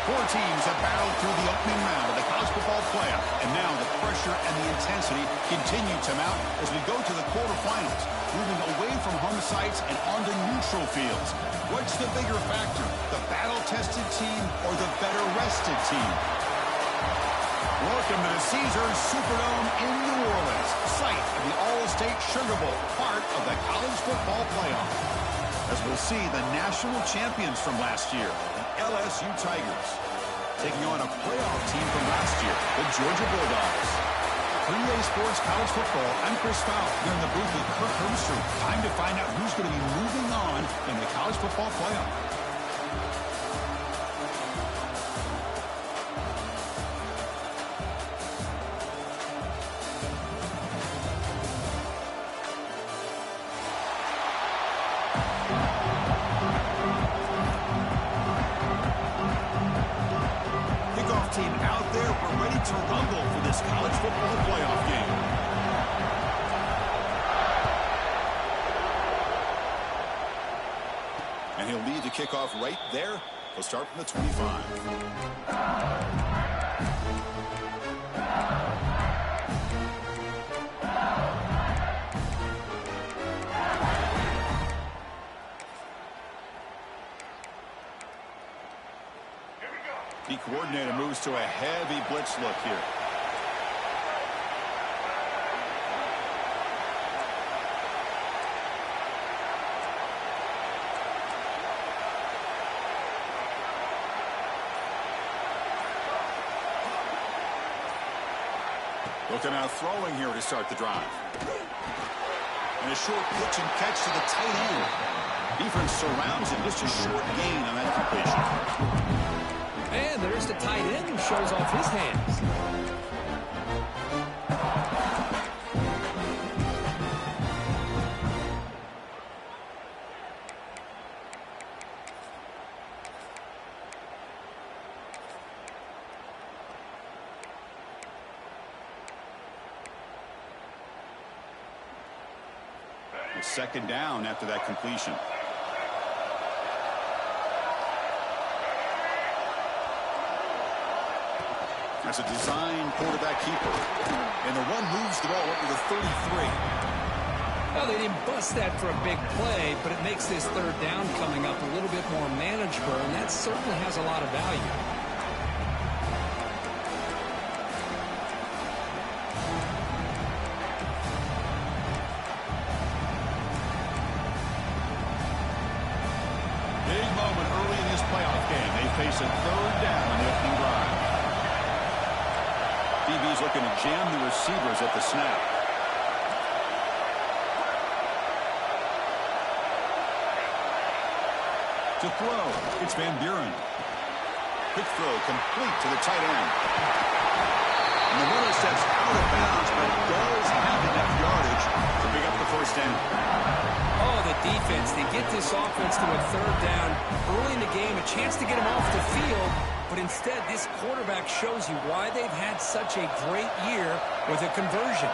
Four teams have battled through the opening round of the college football playoff, and now the pressure and the intensity continue to mount as we go to the quarterfinals, moving away from home sites and onto neutral fields. What's the bigger factor, the battle-tested team or the better-rested team? Welcome to the Caesars Superdome in New Orleans, site of the All-State Sugar Bowl, part of the college football playoff. As we'll see the national champions from last year, the LSU Tigers, taking on a playoff team from last year, the Georgia Bulldogs. For EA Sports College Football, I'm Chris Fowl here in the booth with Kirk Herbstreit. Time to find out who's going to be moving on in the college football playoff. Team out there, we're ready to rumble for this college football playoff game. And he'll lead the kickoff right there. He'll start from the 25. The coordinator moves to a heavy blitz look here. Looking out throwing here to start the drive. And a short pitch and catch to the tight end. Defense surrounds him. Just a short gain on that completion. And there's the tight end who shows off his hands. A second down after that completion. That's a design quarterback keeper. And the one moves the ball up to the 33. Well, they didn't bust that for a big play, but it makes this third down coming up a little bit more manageable, and that certainly has a lot of value. Big moment early in this playoff game. They face a third down on the opening drive. DB's looking to jam the receivers at the snap. To throw, it's Van Buren. Quick throw complete to the tight end. And the runner steps out of bounds, but does have enough yardage to pick up the first down. Oh, the defense, they get this offense to a third down early in the game, a chance to get them off the field. But instead, this quarterback shows you why they've had such a great year with a conversion.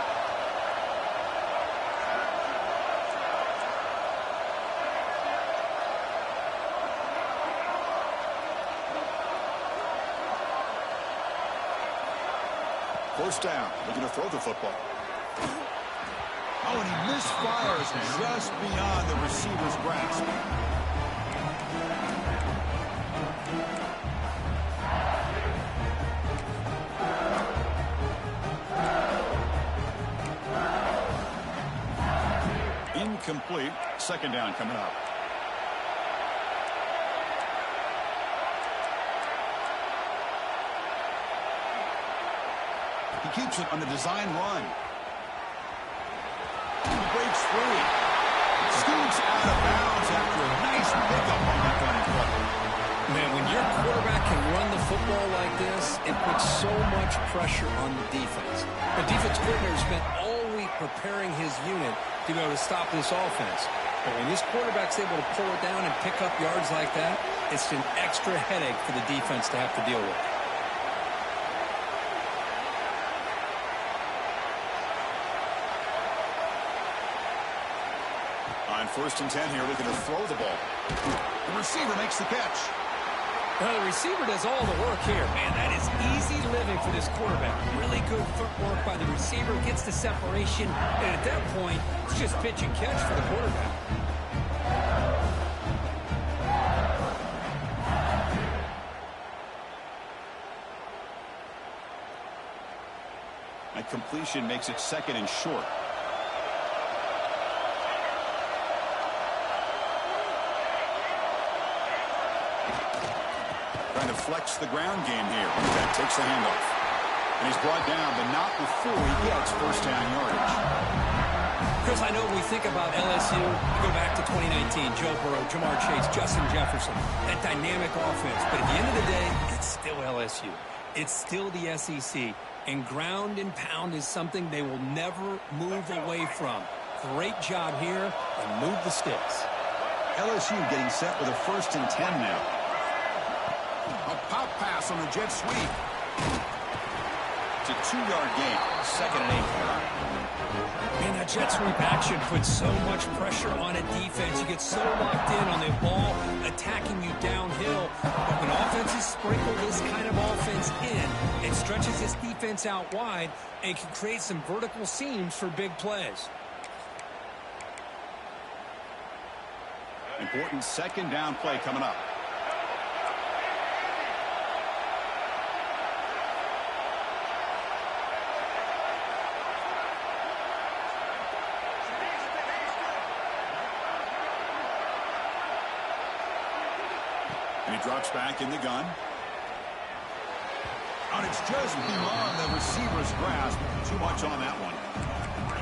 First down, looking to throw the football. Oh, and he misfires just beyond the receiver's grasp. Incomplete. Second down coming up. He keeps it on the design run. He breaks free. Scoots out of bounds after a nice pickup on that running play. Man, when your quarterback can run the football like this, it puts so much pressure on the defense. The defense coordinator spent all week preparing his unit to be able to stop this offense. But when this quarterback's able to pull it down and pick up yards like that, it's an extra headache for the defense to have to deal with. On 1st and 10 here, looking to throw the ball. The receiver makes the catch. Well, the receiver does all the work here. Man, that is easy living for this quarterback. Really good footwork by the receiver, gets the separation, and at that point, it's just pitch and catch for the quarterback. A completion makes it 2nd and short. Trying to flex the ground game here. That takes the handoff. And he's brought down, but not before he gets first down yardage. Chris, I know when we think about LSU, we go back to 2019, Joe Burrow, Jamar Chase, Justin Jefferson, that dynamic offense. But at the end of the day, it's still LSU. It's still the SEC. And ground and pound is something they will never move away from. Great job here, and move the sticks. LSU getting set with a 1st and 10 now. A pop pass on the jet sweep. It's a 2-yard gain. 2nd and 8. And that jet sweep action puts so much pressure on a defense. You get so locked in on the ball attacking you downhill. But when offenses sprinkle this kind of offense in, it stretches this defense out wide and can create some vertical seams for big plays. Important 2nd down play coming up. And he drops back in the gun. And it's just beyond the receiver's grasp. Too much on that one.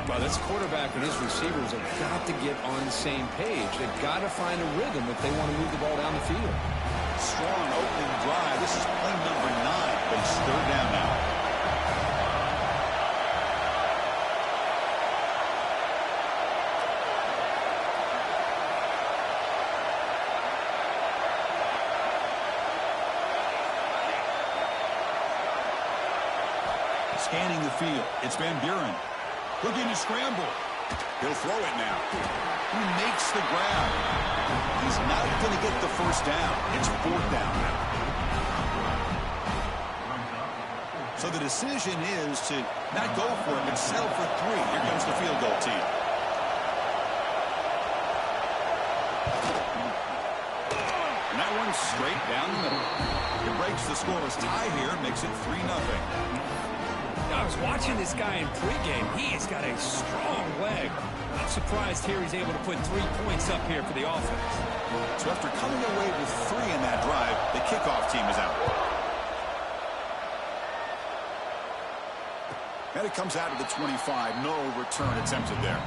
Well, this quarterback and his receivers have got to get on the same page. They've got to find a rhythm if they want to move the ball down the field. Strong opening drive. This is play number 9, but it's 3rd down now. Scanning the field. It's Van Buren. Looking to scramble. He'll throw it now. He makes the grab. He's not going to get the first down. It's 4th down now. So the decision is to not go for it, but settle for 3. Here comes the field goal team. And that one's straight down the middle. It breaks the scoreless tie here, makes it 3-0. I was watching this guy in pregame. He's got a strong leg. I'm surprised here he's able to put 3 points up here for the offense. So after coming away with 3 in that drive, the kickoff team is out. And it comes out of the 25. No return attempted there.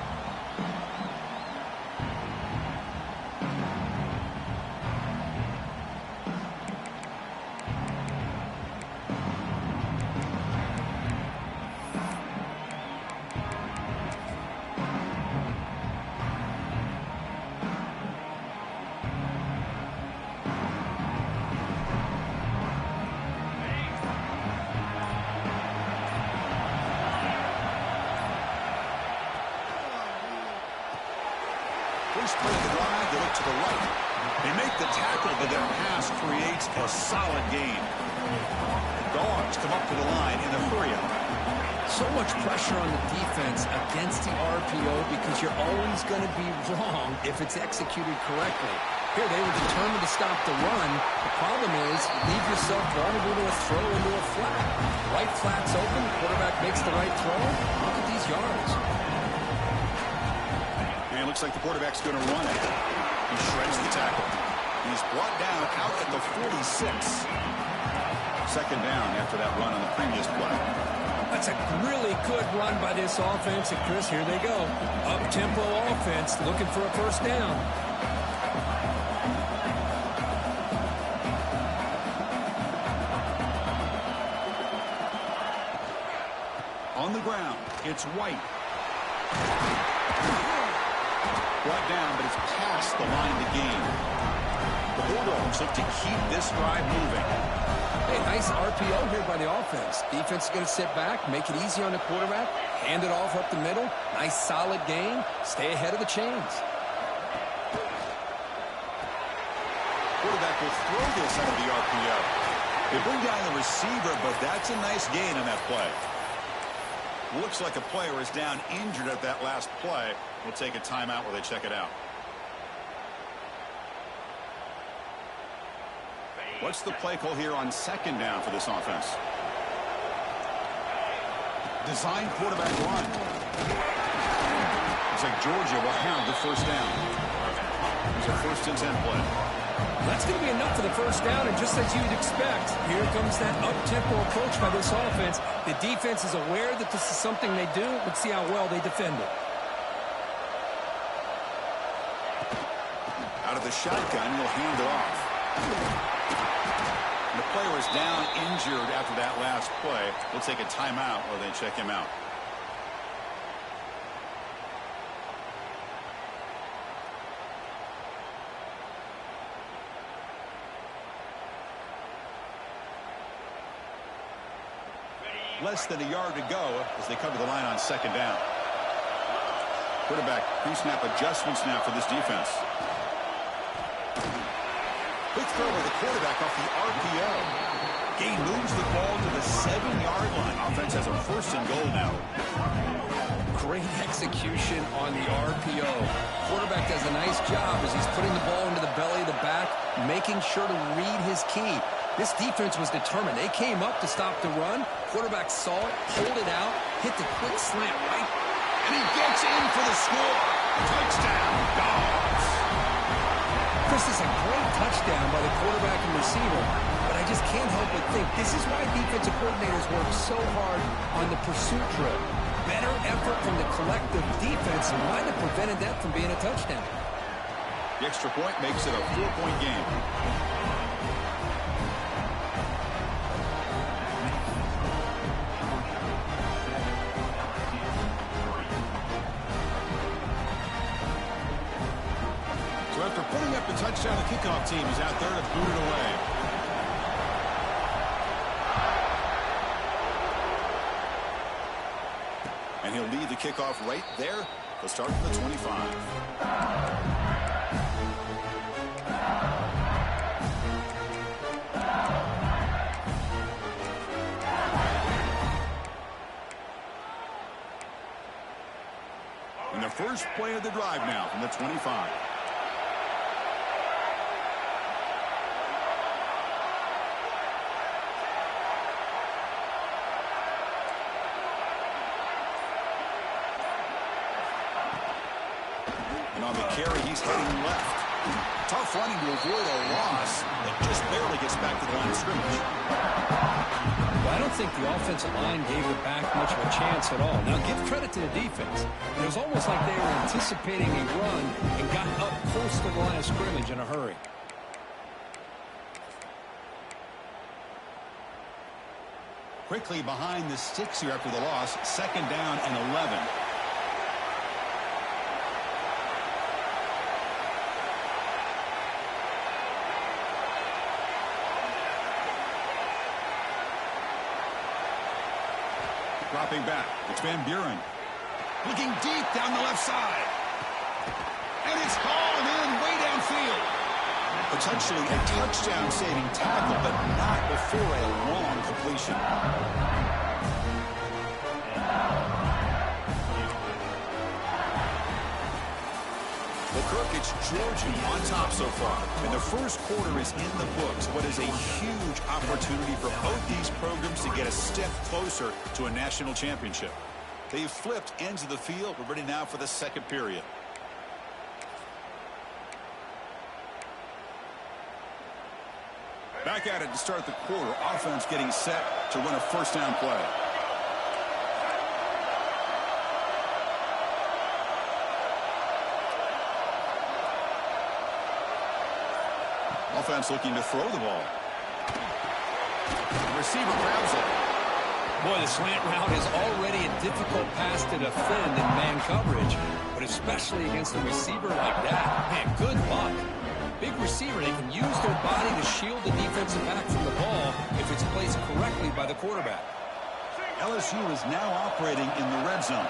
First play of the drive, they look to the right. They make the tackle, but their pass creates a solid gain. The Dogs come up to the line in a hurry-up. So much pressure on the defense against the RPO because you're always going to be wrong if it's executed correctly. Here, they were determined to stop the run. The problem is, leave yourself vulnerable to a throw into a flat. Right flat's open, the quarterback makes the right throw. Look at these yards. And it looks like the quarterback's going to run it. He shreds the tackle. He's brought down out at the 46. 2nd down after that run on the previous play. That's a really good run by this offense. And Chris, here they go. Up-tempo offense looking for a first down. On the ground, it's White. Brought down, but it's past the line of the game. The Bulldogs look to keep this drive moving. Hey, nice RPO here by the offense. Defense is going to sit back, make it easy on the quarterback, hand it off up the middle. Nice solid gain. Stay ahead of the chains. quarterback will throw this out of the RPO. They bring down the receiver, but that's a nice gain on that play. Looks like a player is down injured at that last play. We'll take a timeout while they check it out. What's the play call here on second down for this offense? Design quarterback run. Looks like Georgia will have the first down. It's a 1st and 10 play. That's going to be enough for the first down, and just as you'd expect, here comes that up-tempo approach by this offense. The defense is aware that this is something they do. Let's see how well they defend it. Out of the shotgun, he'll hand it off. The player is down injured after that last play. We'll take a timeout while they check him out. Less than a yard to go as they come to the line on second down. Quarterback pre-snap adjustments now for this defense. Quick throw by the quarterback off the RPO. Gain moves the ball to the 7-yard line. Offense has a 1st and goal now. Great execution on the RPO. Quarterback does a nice job as he's putting the ball into the belly of the back, making sure to read his key. This defense was determined. They came up to stop the run. Quarterback saw it, pulled it out, hit the quick slant right, and he gets in for the score. Touchdown, Dogs. This is a great touchdown by the quarterback and receiver, but I just can't help but think this is why defensive coordinators work so hard on the pursuit drill. Better effort from the collective defense might have prevented that from being a touchdown. The extra point makes it a 4-point game. Putting up the touchdown, the kickoff team is out there to boot it away. And he'll lead the kickoff right there. They'll start from the 25. And the first play of the drive now from the 25. On the carry, he's heading left. Tough running to avoid a loss that just barely gets back to the line of scrimmage. Well, I don't think the offensive line gave the back much of a chance at all. Now, give credit to the defense. It was almost like they were anticipating a run and got up close to the line of scrimmage in a hurry. Quickly behind the sticks here after the loss. 2nd down and 11. Dropping back. It's Van Buren. Looking deep down the left side. And it's hauled in way downfield. Potentially a touchdown-saving tackle, but not before a long completion. Well, Kirk, it's Georgia on top so far. And the first quarter is in the books. What is a huge opportunity for both these programs to get a step closer to a national championship. They've flipped ends of the field. We're ready now for the second period. Back at it to start the quarter. Offense getting set to run a 1st down play. Offense looking to throw the ball. The receiver grabs it. Boy, the slant route is already a difficult pass to defend in man coverage, but especially against a receiver like that. Man, good luck. Big receiver, they can use their body to shield the defensive back from the ball if it's placed correctly by the quarterback. LSU is now operating in the red zone.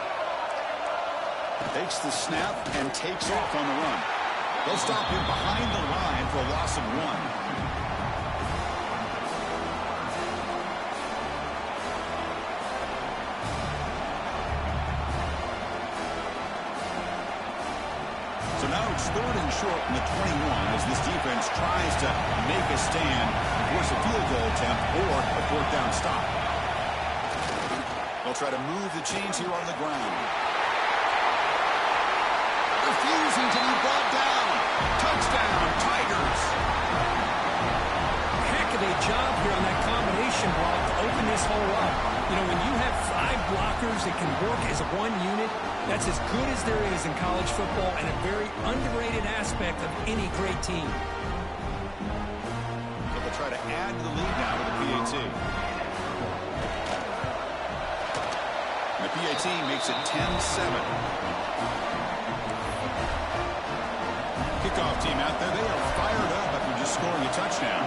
Takes the snap and takes off on the run. They'll stop him behind the line for a loss of 1. So now it's 3rd and short from the 21 as this defense tries to make a stand, force a field goal attempt, or a 4th down stop. They'll try to move the chains here on the ground. Refusing to be brought down. Touchdown, Tigers. Heck of a job here on that combination block to open this hole up. You know, when you have 5 blockers that can work as one unit, that's as good as there is in college football and a very underrated aspect of any great team. But they'll try to add to the lead now with the PAT. And the PAT makes it 10-7. Kickoff team out there. They are fired up after just scoring a touchdown.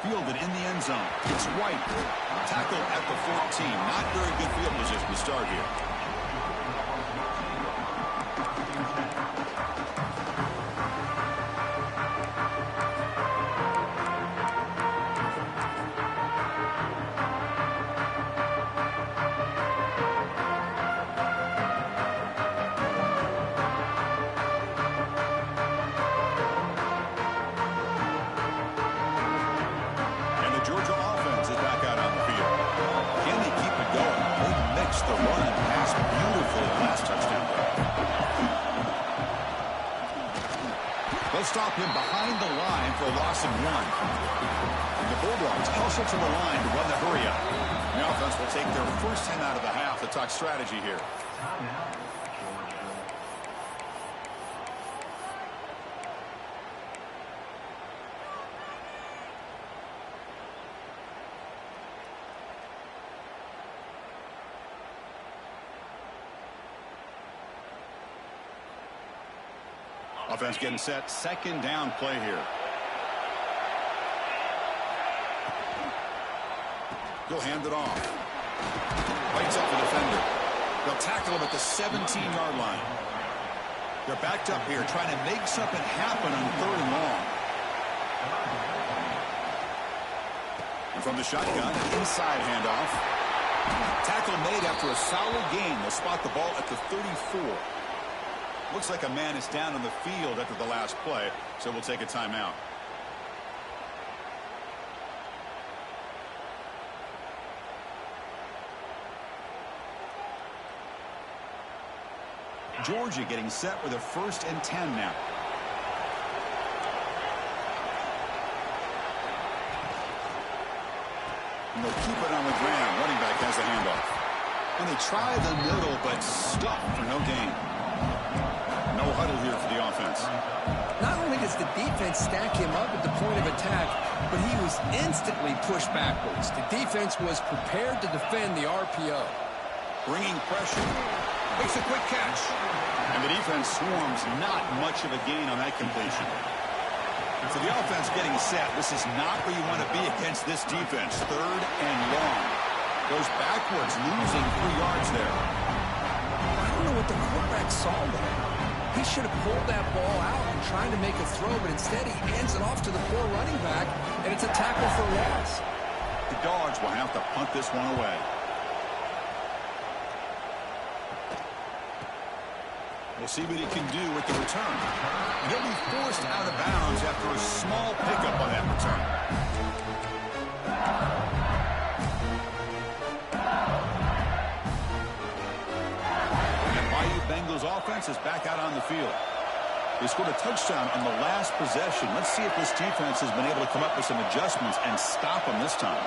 Fielded in the end zone. It's White. Tackle at the 14. Not very good field position to start here. The run and pass beautifully last touchdown. They'll stop him behind the line for a loss of 1. And the Bulldogs hustle to the line to run the hurry up. The offense will take their first 10 out of the half to talk strategy here. Offense getting set. 2nd down play here. He'll hand it off. Lights up the defender. They'll tackle him at the 17-yard line. They're backed up here trying to make something happen on 3rd and long. And from the shotgun, an inside handoff. Tackle made after a solid gain. They'll spot the ball at the 34. Looks like a man is down on the field after the last play, so we'll take a timeout. Georgia getting set with a 1st and 10 now. And they'll keep it on the ground. Running back has the handoff. And they try the middle, but stuffed for no gain. No huddle here for the offense. Not only does the defense stack him up at the point of attack, but he was instantly pushed backwards. The defense was prepared to defend the RPO. Bringing pressure. Makes a quick catch. And the defense swarms. Not much of a gain on that completion. So the offense getting set. This is not where you want to be against this defense. 3rd and long. Goes backwards, losing 3 yards there. I don't know what the quarterback saw there. He should have pulled that ball out and tried to make a throw, but instead he hands it off to the poor running back, and it's a tackle for loss. The Dogs will have to punt this one away. We'll see what he can do with the return. And he'll be forced out of bounds after a small pickup on that return. Bengals offense is back out on the field. They scored a touchdown on the last possession. Let's see if this defense has been able to come up with some adjustments and stop them this time.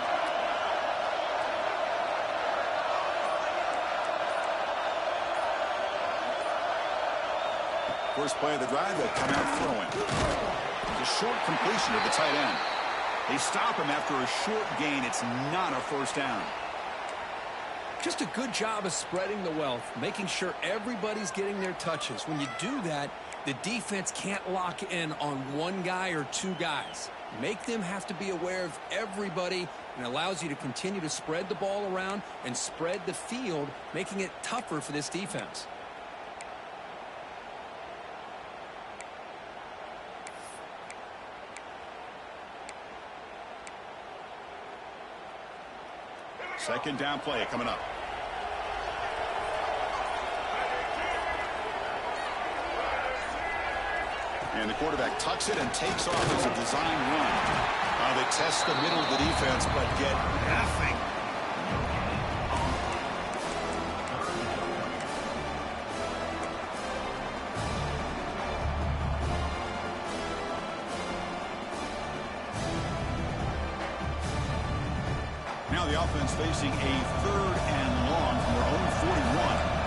First play of the drive, they'll come out throwing. It's a short completion to the tight end. They stop him after a short gain. It's not a 1st down. Just a good job of spreading the wealth, making sure everybody's getting their touches. When you do that, the defense can't lock in on 1 guy or 2 guys. Make them have to be aware of everybody, and allows you to continue to spread the ball around and spread the field, making it tougher for this defense. Second down play coming up. And the quarterback tucks it and takes off as a design run. They test the middle of the defense, but get nothing. Now the offense facing a 3rd and long from their own 41.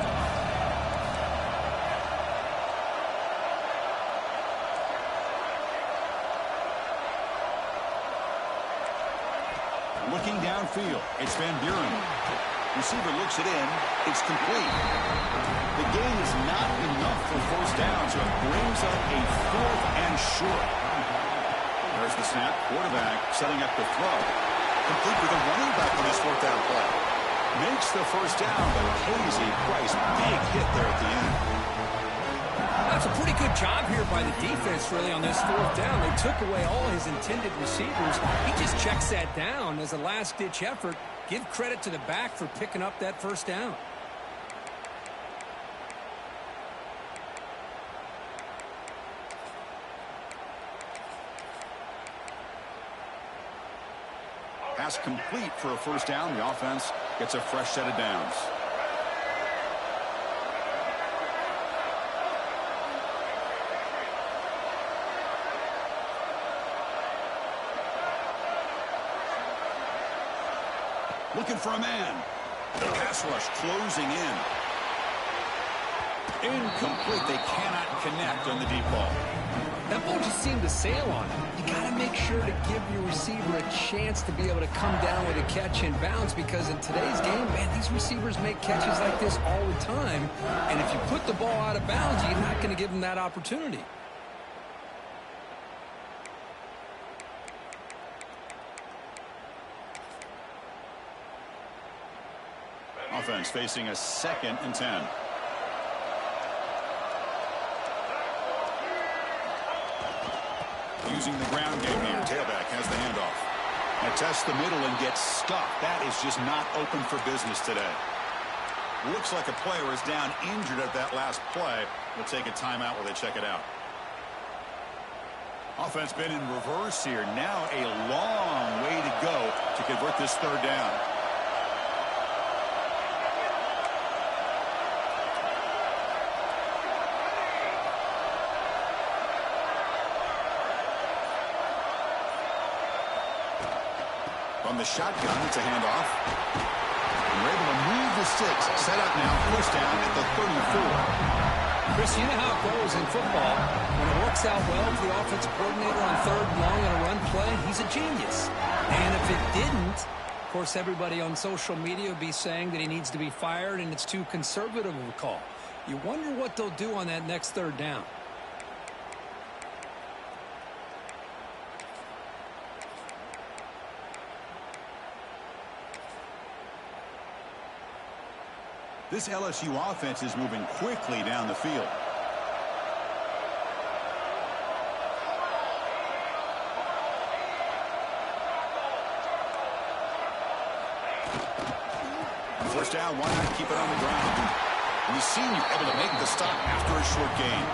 Looking downfield, it's Van Buren. Receiver looks it in. It's complete. The gain is not enough for first down, so it brings up a 4th and short. There's the snap. Quarterback setting up the throw. Complete with a running back on his 4th down play. Makes the first down, but pays a price. Big hit there at the end. That's a pretty good job here by the defense, really, on this 4th down. They took away all his intended receivers. He just checks that down as a last-ditch effort. Give credit to the back for picking up that first down. Pass complete for a first down. The offense gets a fresh set of downs. Looking for a man. The pass rush closing in. Incomplete. They cannot connect on the deep ball. That ball just seemed to sail on him. You got to make sure to give your receiver a chance to be able to come down with a catch and bounce, because in today's game, man, these receivers make catches like this all the time. And if you put the ball out of bounds, you're not going to give them that opportunity. Offense facing a 2nd and 10. Using the ground game here. Tailback has the handoff. And tests the middle and gets stuffed. That is just not open for business today. Looks like a player is down injured at that last play. We'll take a timeout while they check it out. Offense been in reverse here. Now a long way to go to convert this 3rd down. On the shotgun, it's a handoff. And we're able to move the sticks. Set up now, first down at the 34. Chris, you know how it goes in football. When it works out well for the offensive coordinator on 3rd and long on a run play, he's a genius. And if it didn't, of course, everybody on social media would be saying that he needs to be fired and it's too conservative of a call. You wonder what they'll do on that next 3rd down. This LSU offense is moving quickly down the field. First down, why not keep it on the ground? And the senior able to make the stop after a short gain.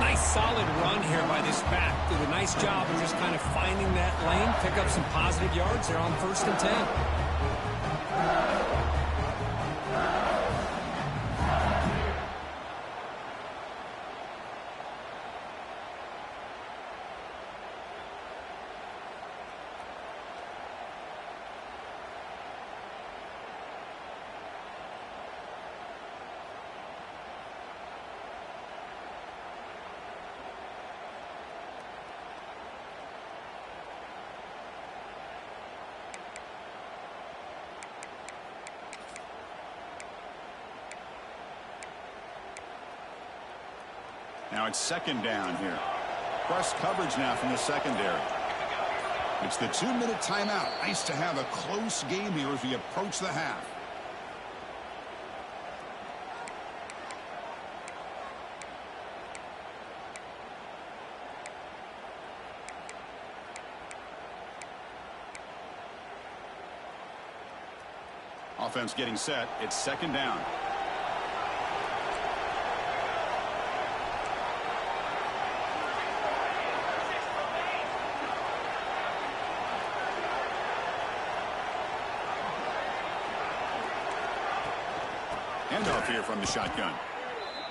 Nice solid run here by this back. Did a nice job of just kind of finding that lane, pick up some positive yards there on 1st and 10. Now it's 2nd down here. Press coverage now from the secondary. It's the 2-minute timeout. Nice to have a close game here as we approach the half. Offense getting set. It's second down. Handoff here from the shotgun.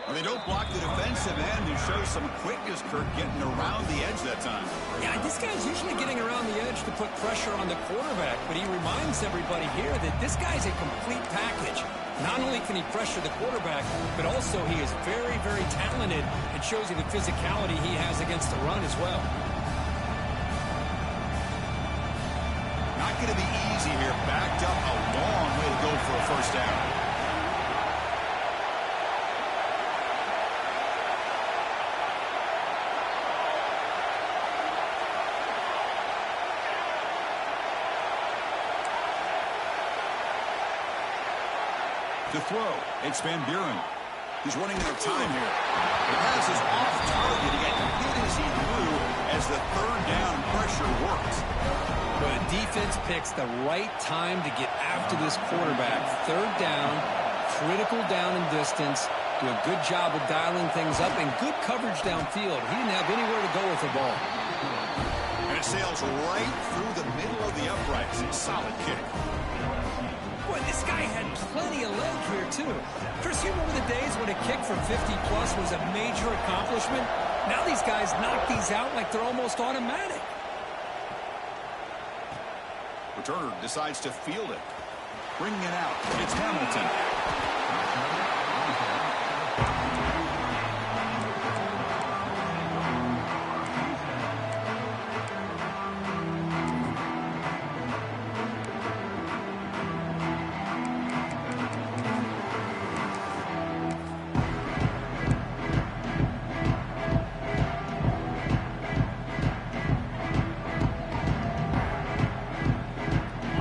Well, they don't block the defensive end who shows some quickness, Kirk, getting around the edge that time. Yeah, this guy's usually getting around the edge to put pressure on the quarterback, but he reminds everybody here that this guy's a complete package. Not only can he pressure the quarterback, but also he is very, very talented and shows you the physicality he has against the run as well. Not going to be easy here. Backed up a long way to go for a first down. To throw, it's Van Buren. He's running out of time here. The pass is off target. He got hit as he threw as the third down pressure works. But the defense picks the right time to get after this quarterback. Third down, critical down and distance. Do a good job of dialing things up and good coverage downfield. He didn't have anywhere to go with the ball. And it sails right through the middle of the uprights. Solid kick. Boy, this guy had plenty of leg here, too. Chris, you remember the days when a kick from 50-plus was a major accomplishment? Now these guys knock these out like they're almost automatic. Returner decides to field it. Bringing it out. It's Hamilton.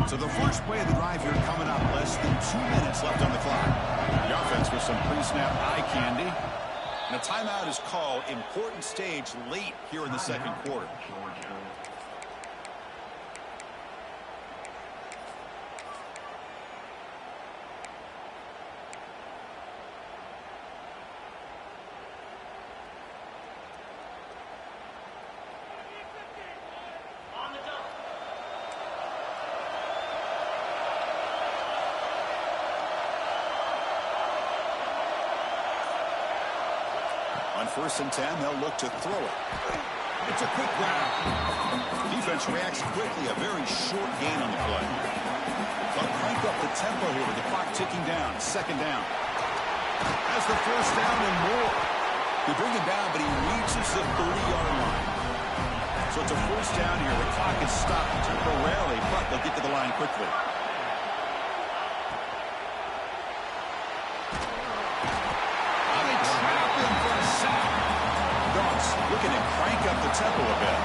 So the first play of the drive here coming up. Less than 2 minutes left on the clock. The offense with some pre-snap eye candy. And a timeout is called. Important stage late here in the second quarter. On 1st and 10, they'll look to throw it. It's a quick grab. Defense reacts quickly. A very short gain on the play. They'll crank up the tempo here with the clock ticking down. Second down. Has the first down and more. They bring him down, but he reaches the 30-yard line. So it's a first down here. The clock is stopped temporarily, but they'll get to the line quickly. Looking to crank up the tempo a bit.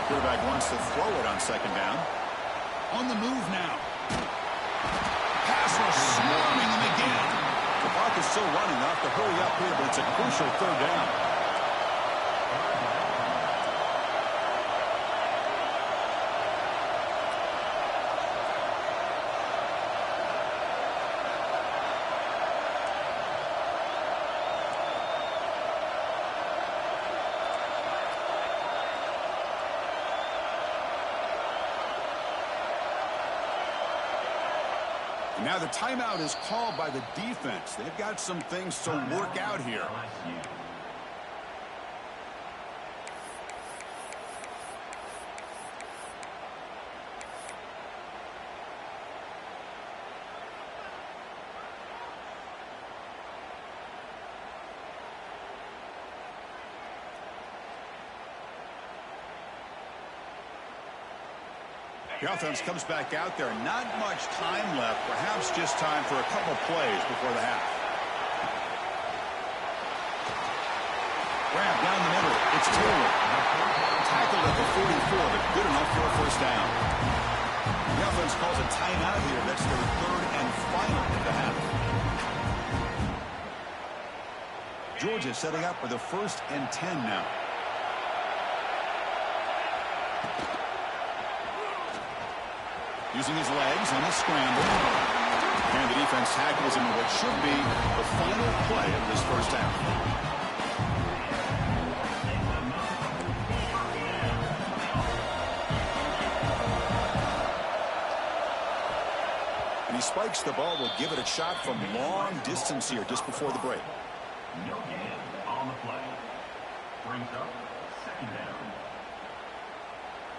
Quarterback wants to throw it on second down. On the move now. Passer swarming him again. The clock is still running. They'll have to hurry up here, but it's a crucial third down. Now the timeout is called by the defense. They've got some things to work out here. The offense comes back out there. Not much time left. Perhaps just time for a couple plays before the half. Grab down the middle. It's Taylor. Tackled at the 44, but good enough for a first down. The offense calls a timeout here. That's their third and final of the half. Georgia setting up for the 1st and 10 now. Using his legs on the scramble. And the defense tackles him in what should be the final play of this first half. And he spikes the ball. Will give it a shot from long distance here just before the break. No gain on the play. Brings up 2nd down.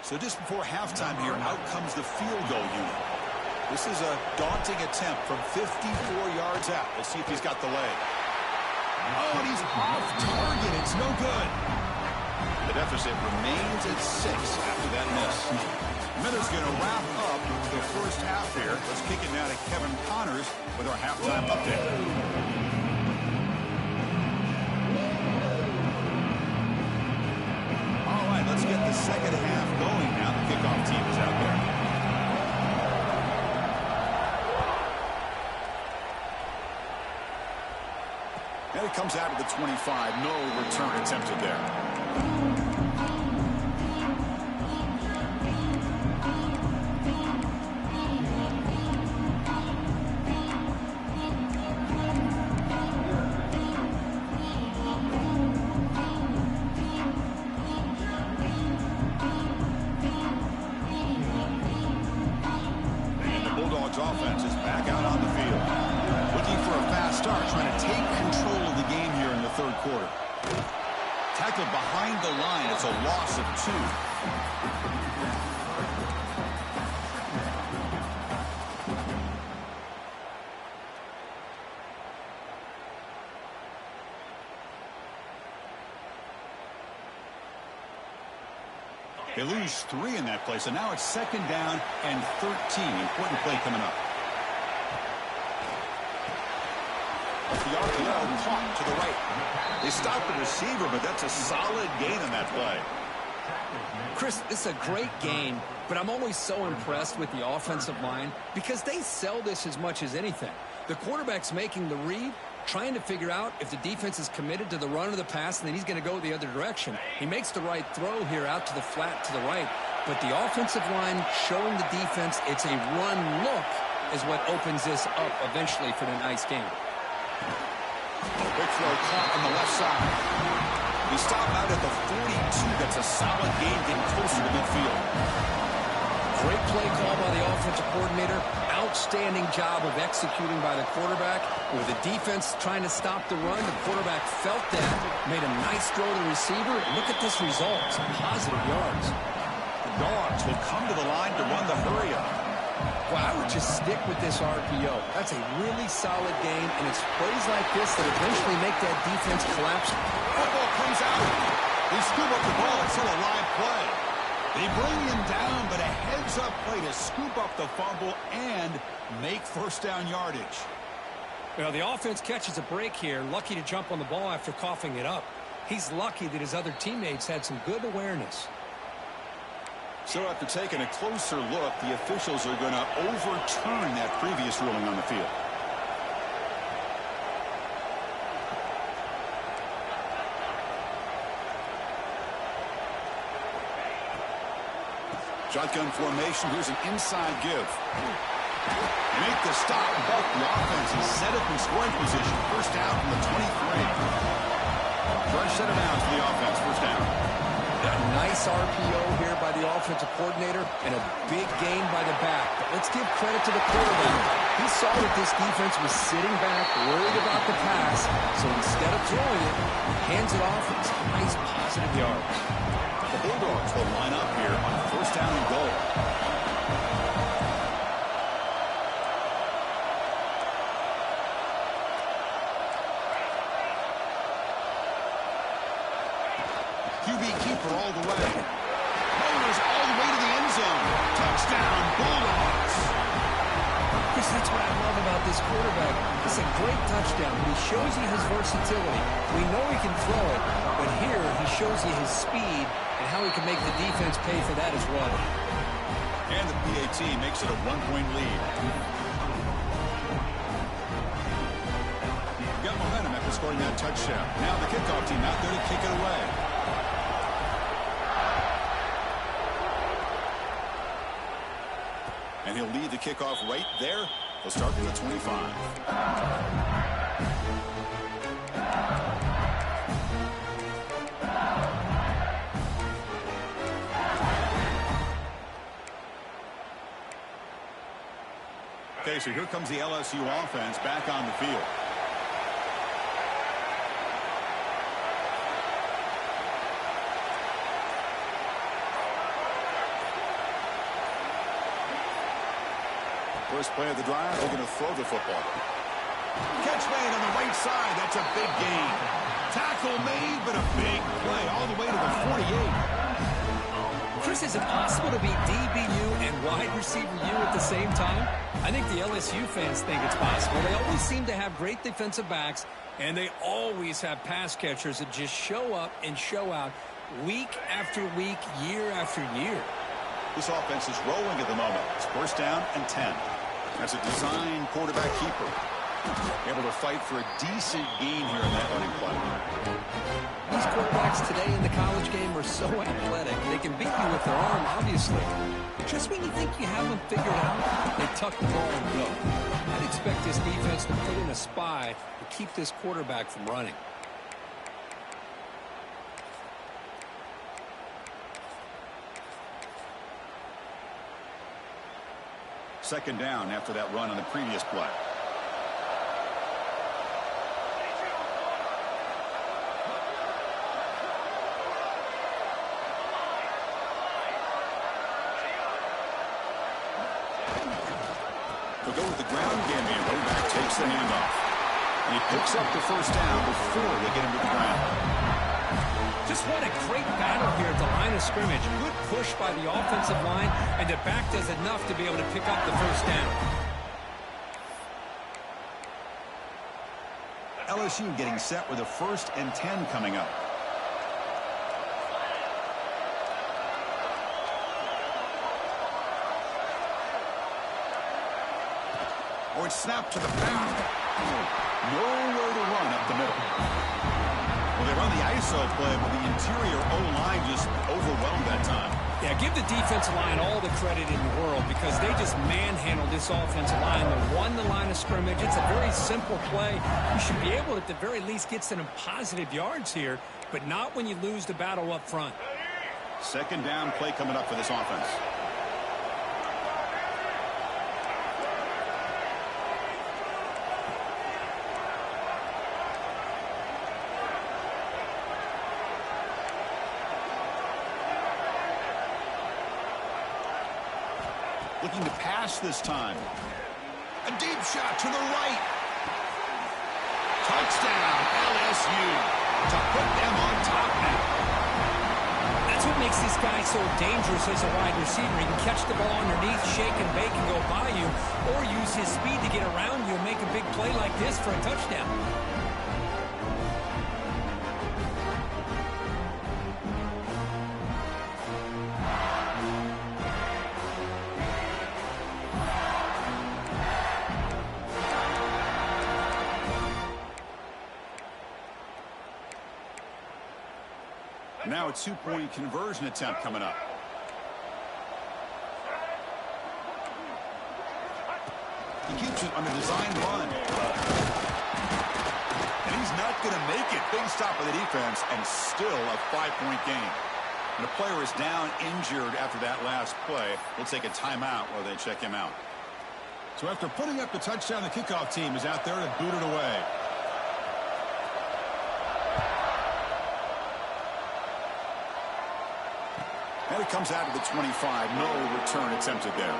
So just before halftime here, out comes the field goal unit. This is a daunting attempt from 54 yards out. We'll see if he's got the leg. Oh, and he's off target. It's no good. The deficit remains at 6 after that miss. Miller's going to wrap up the first half here. Let's kick it now to Kevin Connors with our halftime update. Let's get the second half going now. The kickoff team is out there. And it comes out of the 25. No return attempted there. Offense is back out on the field. Looking for a fast start, trying to take control of the game here in the 3rd quarter. Tackled behind the line. It's a loss of 2. They lose 3 in that play, so now it's 2nd down and 13. Important play coming up. The RPO caught to the right. They stopped the receiver, but that's a solid gain on that play. Chris, it's a great game, but I'm always so impressed with the offensive line because they sell this as much as anything. The quarterback's making the read, trying to figure out if the defense is committed to the run or the pass, and then he's going to go the other direction. He makes the right throw here out to the flat to the right, but the offensive line showing the defense it's a run look is what opens this up eventually for the nice game. Big throw caught on the left side. He stopped out at the 42. That's a solid gain getting closer to midfield. Great play call by the offensive coordinator. Outstanding job of executing by the quarterback. With the defense trying to stop the run, the quarterback felt that, made a nice throw to the receiver. Look at this result. Some positive yards. The Dogs will come to the line to run the hurry-up. Well, I would just stick with this RPO. That's a really solid game, and it's plays like this that eventually make that defense collapse. Football comes out. They scoop up the ball. It's still a live play. They bring him down, but a heads-up play to scoop up the fumble and make 1st down yardage. Well, the offense catches a break here, lucky to jump on the ball after coughing it up. He's lucky that his other teammates had some good awareness. So after taking a closer look, the officials are going to overturn that previous ruling on the field. Shotgun formation. Here's an inside give. Make the stop, but the offense is set up in scoring position. 1st down from the 23. Fresh set of downs for the offense. 1st down. A nice RPO here by the offensive coordinator and a big gain by the back. But let's give credit to the quarterback. He saw that this defense was sitting back, worried about the pass, so instead of throwing it, he hands it off with some nice positive yards. The Bulldogs will line up here on 1st down and goal. QB keeper all the way. Motors all the way to the end zone. Touchdown, Bulldogs. Chris, that's what I love about this quarterback. It's a great touchdown, but he shows you his versatility. We know he can throw it, but here he shows you his speed and how he can make the defense pay for that as well. And the PAT makes it a 1-point lead. Got momentum after scoring that touchdown. Now the kickoff team out there to kick it away. And he'll lead the kickoff right there. He'll start from the 25. Okay, so here comes the LSU offense back on the field. First play of the drive, they're going to throw the football. Catch made on the right side. That's a big gain. Tackle made, but a big play all the way to the 48. Chris, is it possible to be DBU and wide receiver U at the same time? I think the LSU fans think it's possible. They always seem to have great defensive backs, and they always have pass catchers that just show up and show out week after week, year after year. This offense is rolling at the moment. It's first down and 10. That's a design quarterback keeper. Able to fight for a decent gain here in that running play. These quarterbacks today in the college game are so athletic. They can beat you with their arm, obviously. Just when you think you have them figured out, they tuck the ball and go. I'd expect this defense to put in a spy to keep this quarterback from running. Second down after that run on the previous play. They'll go with the ground game, and running back takes the handoff. And he picks up the first down before they get him to the ground. Just what a great battle here at the line of scrimmage. Good push by the offensive line, and the back does enough to be able to pick up the first down. LSU getting set with a 1st and 10 coming up. Or it's snapped to the pound. Nowhere to run up the middle. Well, they run the ISO play, but the interior O-line just overwhelmed that time. Yeah, give the defensive line all the credit in the world because they just manhandled this offensive line. They won the line of scrimmage. It's a very simple play. You should be able to, at the very least, get some positive yards here, but not when you lose the battle up front. Second down play coming up for this offense. Looking to pass this time. A deep shot to the right. Touchdown, LSU. To put them on top now. That's what makes this guy so dangerous as a wide receiver. He can catch the ball underneath, shake and bake and go by you, or use his speed to get around you and make a big play like this for a touchdown. Now a two-point conversion attempt coming up. He keeps it on the design run. And he's not going to make it. Big stop by the defense and still a 5-point gain. And the player is down injured after that last play. We'll take a timeout while they check him out. So after putting up the touchdown, the kickoff team is out there to boot it away. And it comes out of the 25. No return attempted there.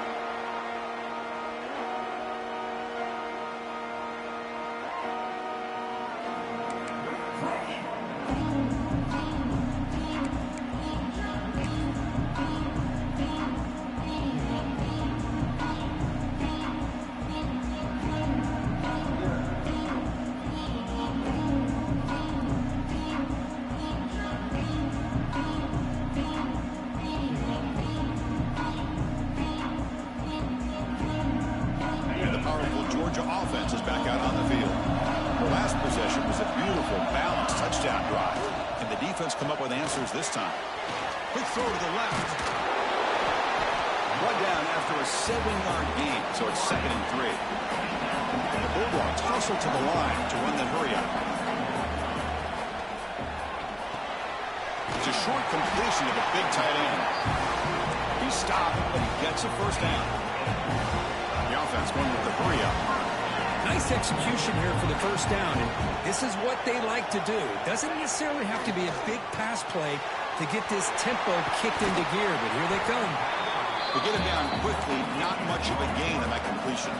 offense is back out on the field. The last possession was a beautiful, balanced touchdown drive. Can the defense come up with answers this time? Quick throw to the left. Brought down after a 7-yard gain, so it's 2nd and 3. The Bulldogs hustle to the line to run the hurry-up. It's a short completion to the big tight end. He's stopped, but he gets a first down. The offense going with the hurry-up. Nice execution here for the first down, and this is what they like to do. It doesn't necessarily have to be a big pass play to get this tempo kicked into gear, but here they come. To get him down quickly, not much of a gain on that completion.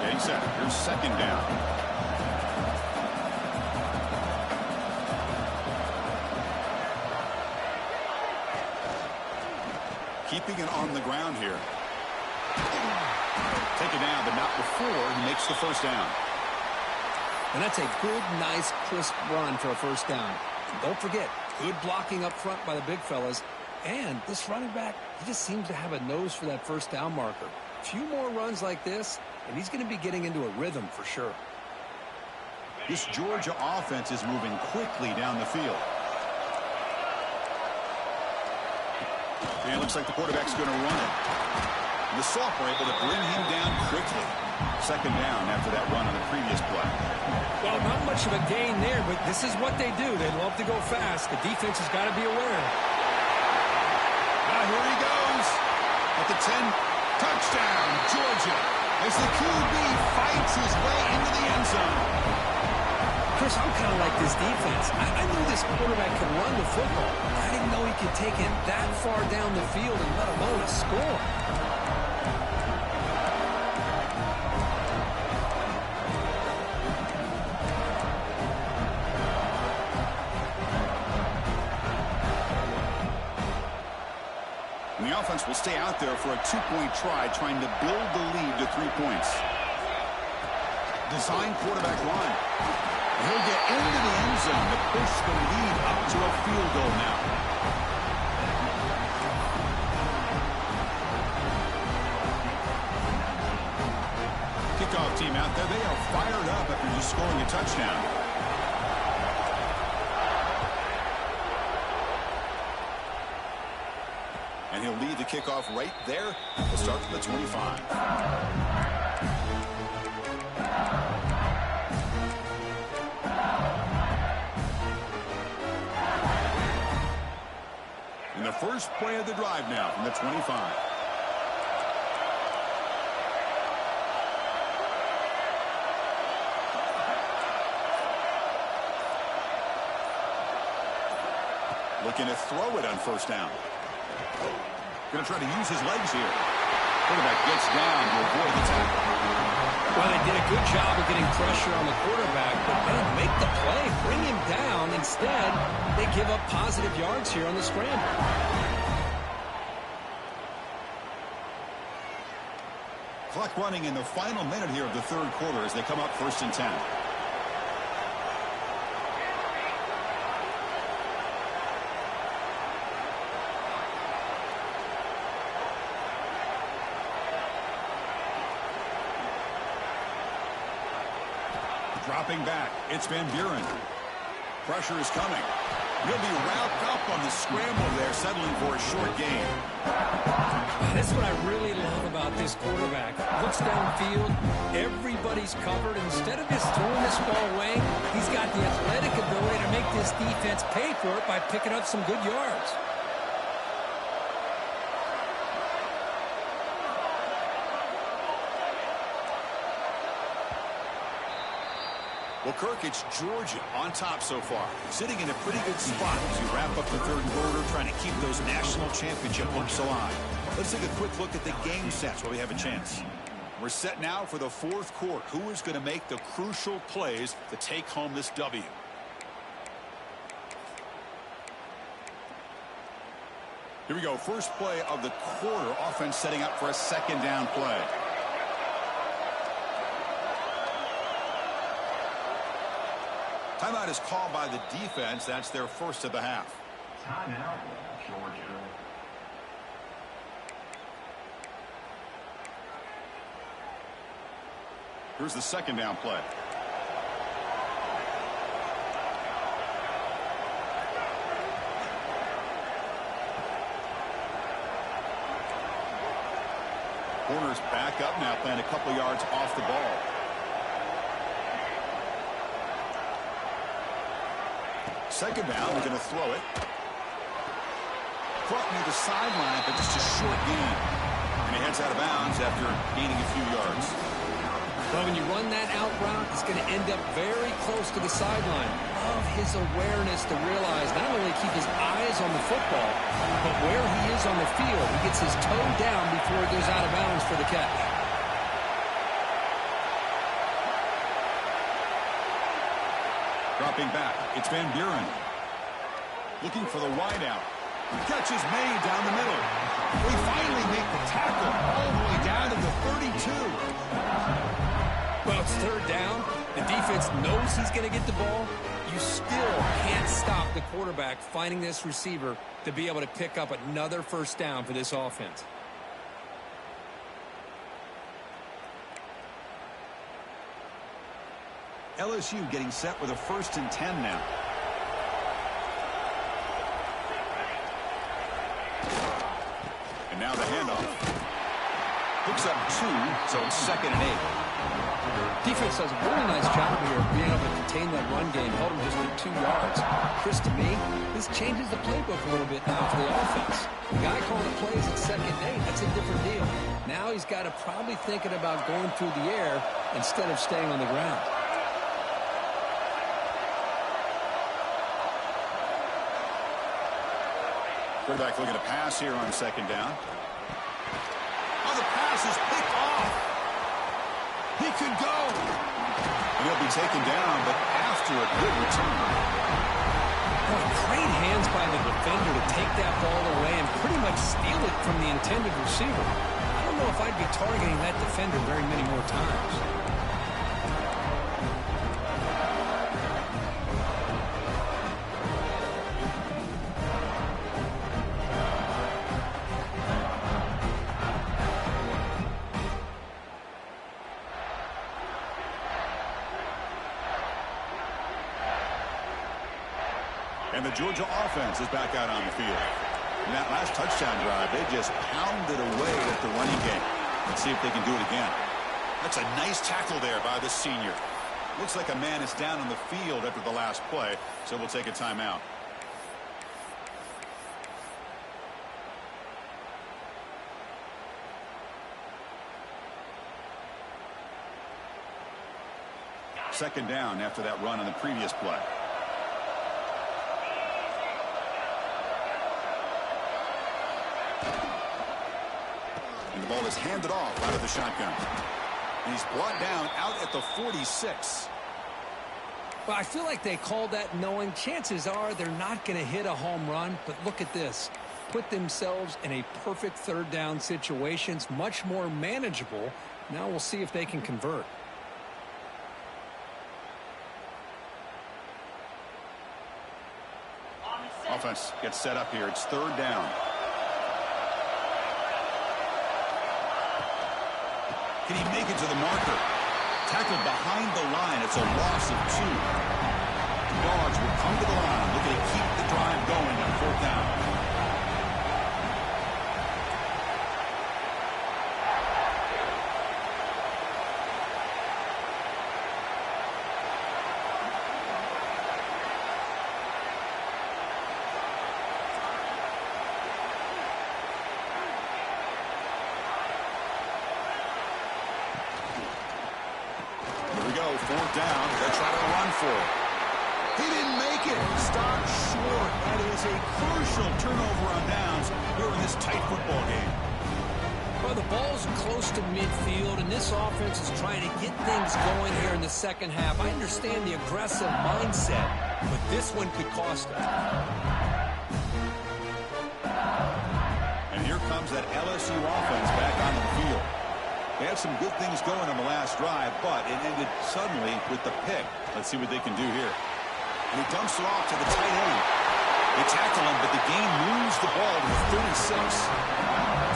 Getting set. Here's 2nd down. Keeping it on the ground here. Take it down, but not before he makes the first down. And that's a good, nice, crisp run for a first down. Don't forget, good blocking up front by the big fellas. And this running back, he just seems to have a nose for that first down marker. A few more runs like this, and he's going to be getting into a rhythm for sure. This Georgia offense is moving quickly down the field. And it looks like the quarterback's going to run it. And the sophomore able to bring him down quickly. 2nd down after that run on the previous play. Well, not much of a gain there, but this is what they do. They love to go fast. The defense has got to be aware. Now here he goes. At the 10, touchdown, Georgia. As the QB fights his way into the end zone. Chris, I'm kind of like this defense. I knew this quarterback could run the football. I didn't know he could take it that far down the field and let alone a score. And the offense will stay out there for a 2-point try, trying to build the lead to 3 points. Design quarterback run. He'll get into the end zone to push the lead up to a field goal now. Kickoff team out there. They are fired up after just scoring a touchdown. And he'll lead the kickoff right there. We'll start from the 25. And the first play of the drive now from the 25. Looking to throw it on first down. Going to try to use his legs here. Quarterback gets down to avoid the tackle. Well, they did a good job of getting pressure on the quarterback, but they don't make the play, bring him down. Instead, they give up positive yards here on the scramble. Clock running in the final minute here of the third quarter as they come up 1st and 10. Dropping back, it's Van Buren. Pressure is coming. He'll be wrapped up on the scramble there, settling for a short gain. That's what I really love about this quarterback. Looks downfield, everybody's covered. Instead of just throwing this ball away, he's got the athletic ability to make this defense pay for it by picking up some good yards. Well, Kirk, it's Georgia on top so far, sitting in a pretty good spot as we wrap up the third quarter, trying to keep those national championship hopes alive. Let's take a quick look at the game sets while we have a chance. We're set now for the fourth quarter. Who is going to make the crucial plays to take home this W? Here we go. First play of the quarter. Offense setting up for a 2nd down play. Timeout is called by the defense. That's their first of the half. Timeout, Georgia. Here's the second down play. Corner's back up now, playing a couple yards off the ball. Second down, we're going to throw it. Caught near the sideline, but just a short gain. And he heads out of bounds after gaining a few yards. Well, when you run that out route, it's going to end up very close to the sideline. Love his awareness to realize not only keep his eyes on the football, but where he is on the field. He gets his toe down before he goes out of bounds for the catch. Dropping back, it's Van Buren. Looking for the wideout. The catch is made down the middle. We finally make the tackle all the way down to the 32. Well, it's third down. The defense knows he's going to get the ball. You still can't stop the quarterback finding this receiver to be able to pick up another first down for this offense. LSU getting set with a 1st and 10 now. And now the handoff. Picks up 2, so it's 2nd and 8. Defense does a really nice job here of being able to contain that run game, held him just to 2 yards. Chris, to me, this changes the playbook a little bit now for the offense. The guy calling the plays at 2nd and 8, that's a different deal. Now he's got to probably thinking about going through the air instead of staying on the ground. Quarterback looking to pass here on 2nd down. Oh, the pass is picked off. He could go. And he'll be taken down, but after a good return. Well, great hands by the defender to take that ball away and pretty much steal it from the intended receiver. I don't know if I'd be targeting that defender very many more times. And the Georgia offense is back out on the field. In that last touchdown drive, they just pounded away at the running game. Let's see if they can do it again. That's a nice tackle there by the senior. Looks like a man is down on the field after the last play, so we'll take a timeout. Second down after that run on the previous play. And the ball is handed off out of the shotgun. And he's brought down out at the 46. Well, I feel like they called that knowing chances are they're not going to hit a home run. But look at this. Put themselves in a perfect third down situation. It's much more manageable. Now we'll see if they can convert. Offense gets set up here. It's third down. Can he make it to the marker? Tackled behind the line. It's a loss of 2. The Dogs will come to the line, looking to keep the drive going on 4th down. Fourth down. They're trying to run for it. He didn't make it. Stopped short. That is a crucial turnover on downs here in this tight football game. Well, the ball's close to midfield, and this offense is trying to get things going here in the second half. I understand the aggressive mindset, but this one could cost them. And here comes that LSU offense back onto the field. They had some good things going on the last drive, but it ended suddenly with the pick. Let's see what they can do here. And he dumps it off to the tight end. They tackle him, but the game moves the ball to the 36.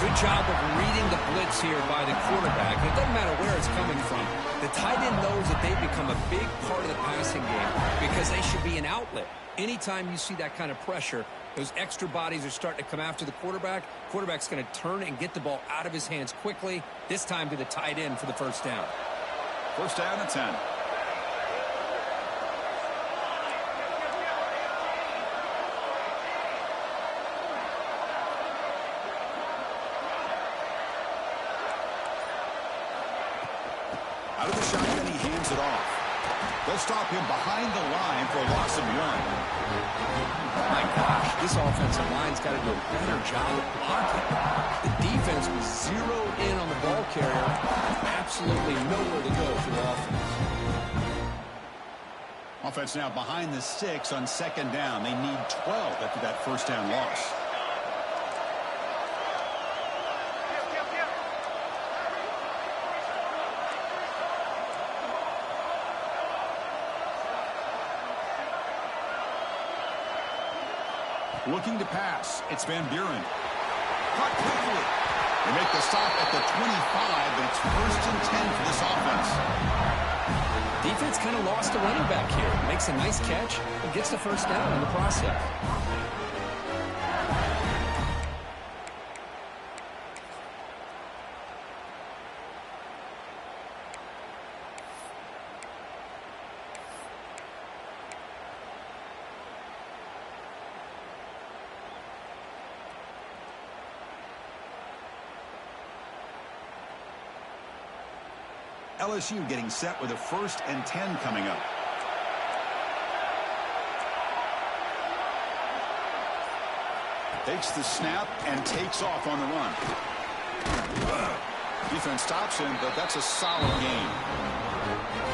Good job of reading the blitz here by the quarterback. It doesn't matter where it's coming from. The tight end knows that they become a big part of the passing game because they should be an outlet. Anytime you see that kind of pressure, those extra bodies are starting to come after the quarterback. Quarterback's going to turn and get the ball out of his hands quickly, this time to the tight end for the first down. First down and 10. Out of the shotgun, he hands it off. They'll stop him behind the line for a loss of 1. My gosh, this offensive line's got to do a better job of blocking. The defense was zeroed in on the ball carrier. Absolutely nowhere to go for the offense. Offense now behind the 6 on second down. They need 12 after that first down loss. Looking to pass. It's Van Buren. Caught quickly. They make the stop at the 25, but it's first and 10 for this offense. Defense kind of lost a running back here. Makes a nice catch and gets the first down in the process. LSU getting set with a first and 10 coming up. Takes the snap and takes off on the run. Defense stops him, but that's a solid gain.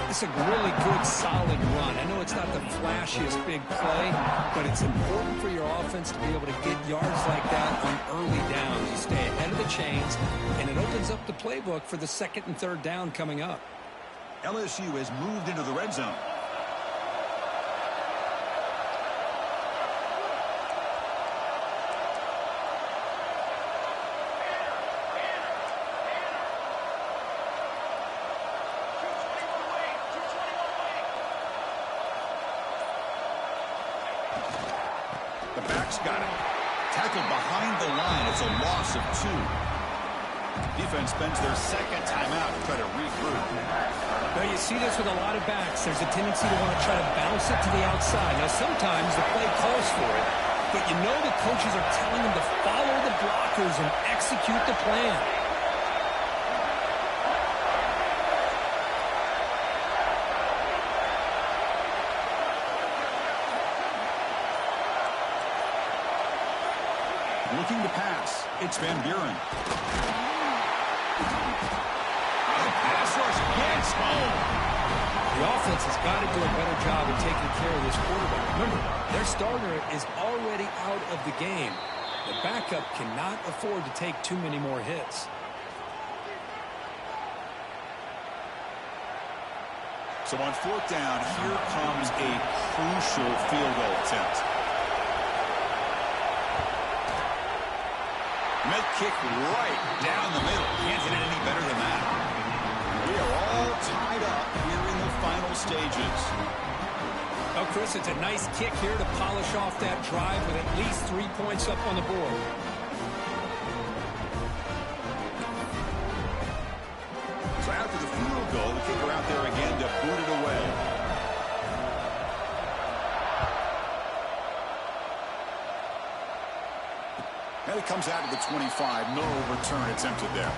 It's a really good, solid run. I know it's not the flashiest big play, but it's important for your offense to be able to get yards like that on early downs. You stay ahead of the chains, and it opens up the playbook for the second and third down coming up. LSU has moved into the red zone. The back's got it. Tackled behind the line. It's a loss of 2. Defense spends their second timeout to try to regroup. Now you see this with a lot of backs. There's a tendency to want to try to bounce it to the outside. Now sometimes the play calls for it, but you know the coaches are telling them to follow the blockers and execute the plan. Looking to pass. It's Van Buren. The pass rush gets home. The offense has got to do a better job of taking care of this quarterback. Remember, their starter is already out of the game. The backup cannot afford to take too many more hits. So on fourth down, here comes a crucial field goal attempt. Med kick right down the middle. Can't hit it any better than that. We are all tied up here in the final stages. Oh, Chris, it's a nice kick here to polish off that drive with at least 3 points up on the board. So after the field goal, the kicker out there again to boot it away. And it comes out to the 25. No return attempted there.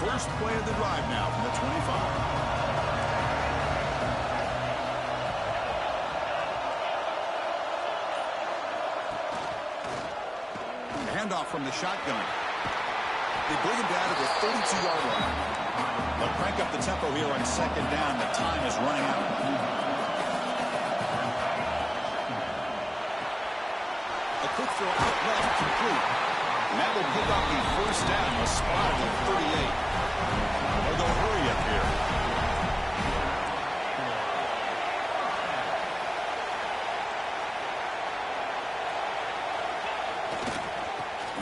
First play of the drive now from the 25. handoff from the shotgun. They bring him down to the 32-yard line. They'll crank up the tempo here on second down. The time is running out. A quick throw out left, complete. And that will pick up the first down. A spot at 38. They'll go hurry up here.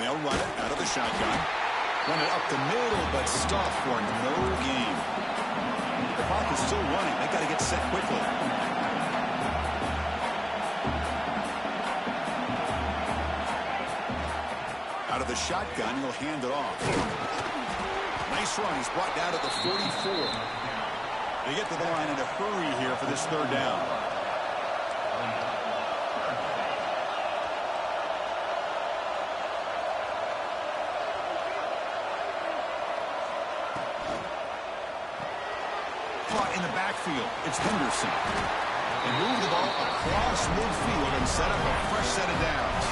They'll run it out of the shotgun. Run it up the middle, but stuffed for no gain. The clock is still running. They got to get set quickly. Out of the shotgun, he'll hand it off. Nice run. He's brought down to the 44. They get to the line in a hurry here for this third down. In the backfield, it's Henderson. They move the ball across midfield and set up a fresh set of downs.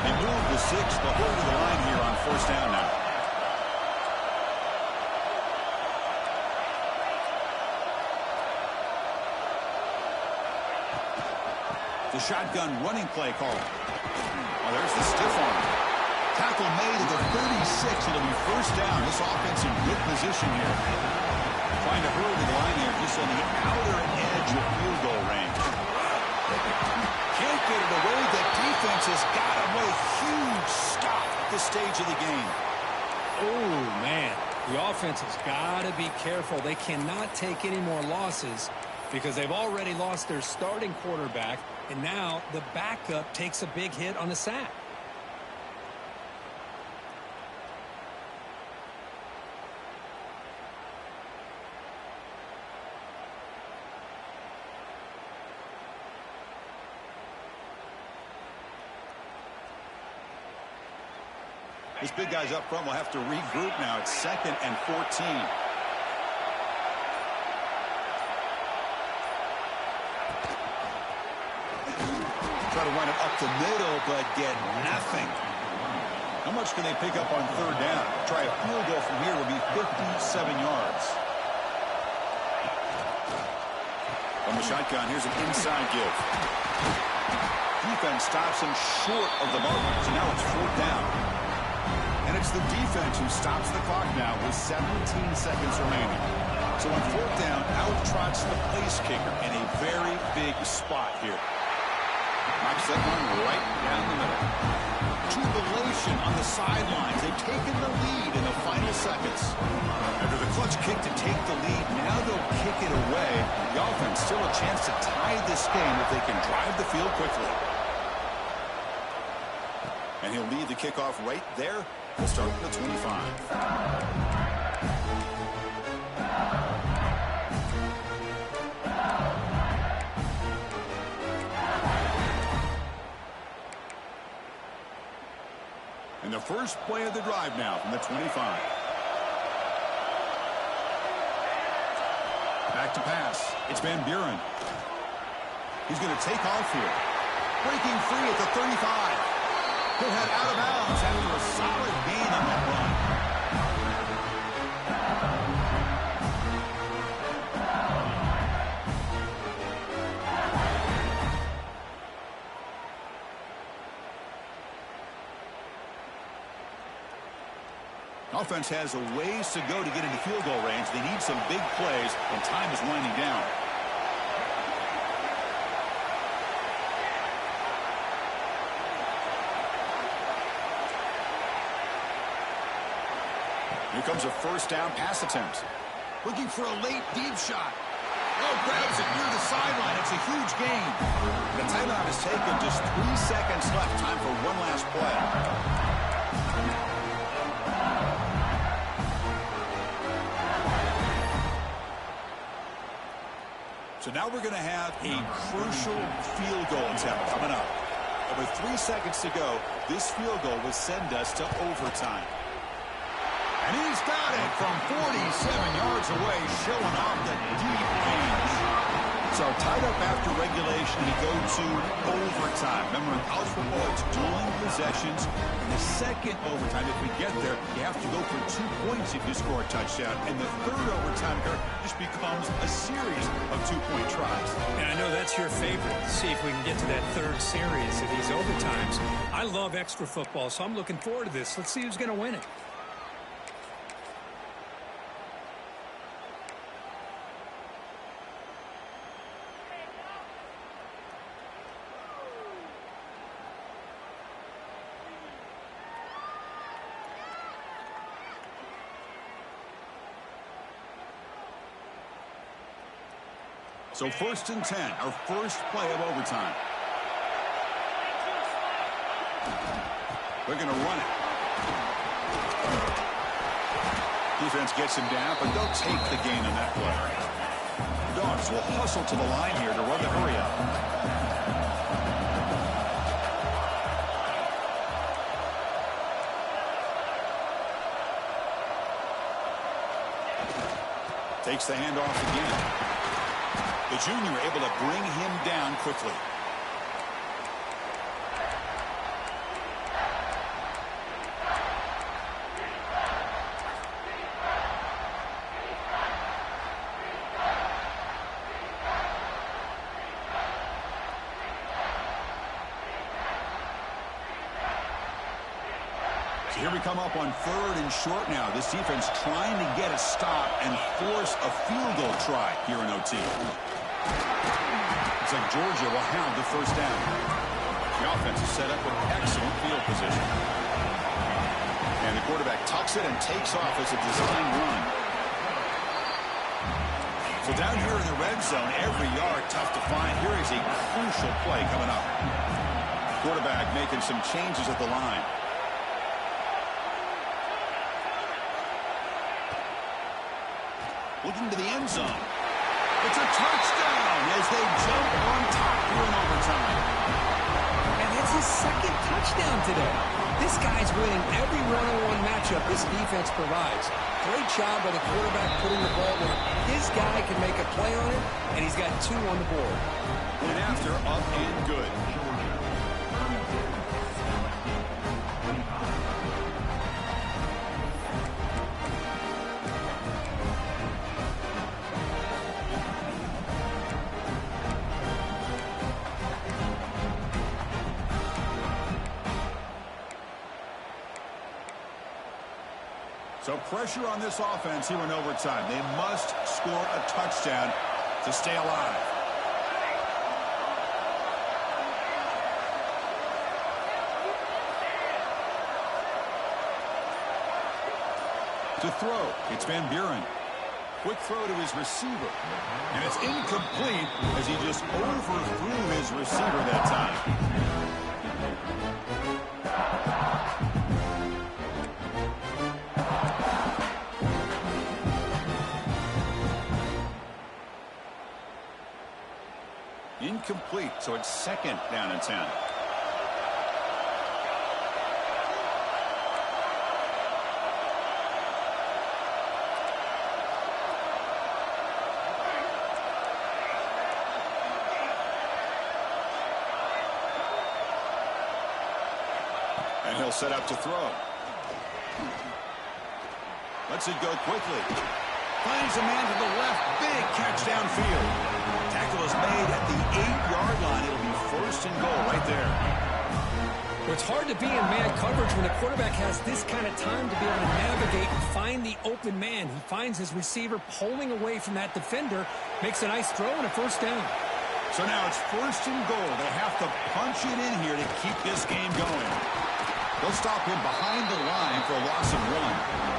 They move the 6, but hold to the line here on first down now. The shotgun running play call. Oh, there's the stiff arm. Tackle made at the 36. It'll be first down. This offense in good position here. Trying to hurl to the line here, just on the outer edge of field goal range. Can't get it away. The defense has got him with a huge stop at this stage of the game. Oh, man. The offense has got to be careful. They cannot take any more losses because they've already lost their starting quarterback, and now the backup takes a big hit on the sack. These big guys up front will have to regroup now. It's 2nd and 14. Try to run it up the middle, but get nothing. How much can they pick up on third down? Try a field goal from here would be 57 yards. From the shotgun, here's an inside give. Defense stops him short of the mark, so now it's fourth down. And it's the defense who stops the clock now with 17 seconds remaining. So on fourth down, out trots the place kicker in a very big spot here. Knocks that one right down the middle. Jubilation on the sidelines. They've taken the lead in the final seconds. After the clutch kick to take the lead, now they'll kick it away. The offense still a chance to tie this game if they can drive the field quickly. And he'll lead the kickoff right there. We'll start with the 25. And the first play of the drive now from the 25. Back to pass. It's Van Buren. He's going to take off here. Breaking free at the 35. He'll head out of bounds after a solid gain on that run. Offense has a ways to go to get into field goal range. They need some big plays, and time is winding down. Here comes a first down pass attempt. Looking for a late deep shot. Oh, grabs it near the sideline. It's a huge gain. The timeout is taken. Just 3 seconds left. Time for one last play. So now we're going to have a crucial field goal attempt coming up. And with 3 seconds to go, this field goal will send us to overtime. And he's got it from 47 yards away, showing off the deep range. So tied up after regulation, we go to overtime. Remember, in college football, it's dueling possessions. In the second overtime, if we get there, you have to go for 2 points if you score a touchdown. And the third overtime here just becomes a series of 2-point tries. And I know that's your favorite. See if we can get to that third series of these overtimes. I love extra football, so I'm looking forward to this. Let's see who's going to win it. So 1st and 10, our first play of overtime. They're going to run it. Defense gets him down, but they'll take the gain on that play. Dogs will hustle to the line here to run the hurry up. Takes the handoff again. The junior able to bring him down quickly. So here we come up on 3rd and short now. This defense trying to get a stop and force a field goal try here in OT. Looks like Georgia will have the first down. The offense is set up with excellent field position. And the quarterback tucks it and takes off as a design run. So down here in the red zone, every yard tough to find. Here is a crucial play coming up. Quarterback making some changes at the line. Looking to the end zone. It's a touchdown as they jump on top here in overtime. And that's his second touchdown today. This guy's winning every one-on-one matchup this defense provides. Great job by the quarterback putting the ball where his guy can make a play on it, and he's got 2 on the board. Went after, up and good. So pressure on this offense here in overtime. They must score a touchdown to stay alive. To throw, it's Van Buren. Quick throw to his receiver. And it's incomplete as he just overthrew his receiver that time. Incomplete, so it's 2nd down and 10. And he'll set up to throw. Lets it go quickly. Finds a man to the left. Big catch downfield. Tackle is made at the 8-yard line. It'll be 1st and goal right there. Well, it's hard to be in man coverage when the quarterback has this kind of time to be able to navigate and find the open man. He finds his receiver pulling away from that defender, makes a nice throw and a 1st down. So now it's 1st and goal. They have to punch it in here to keep this game going. They'll stop him behind the line for a loss of 1.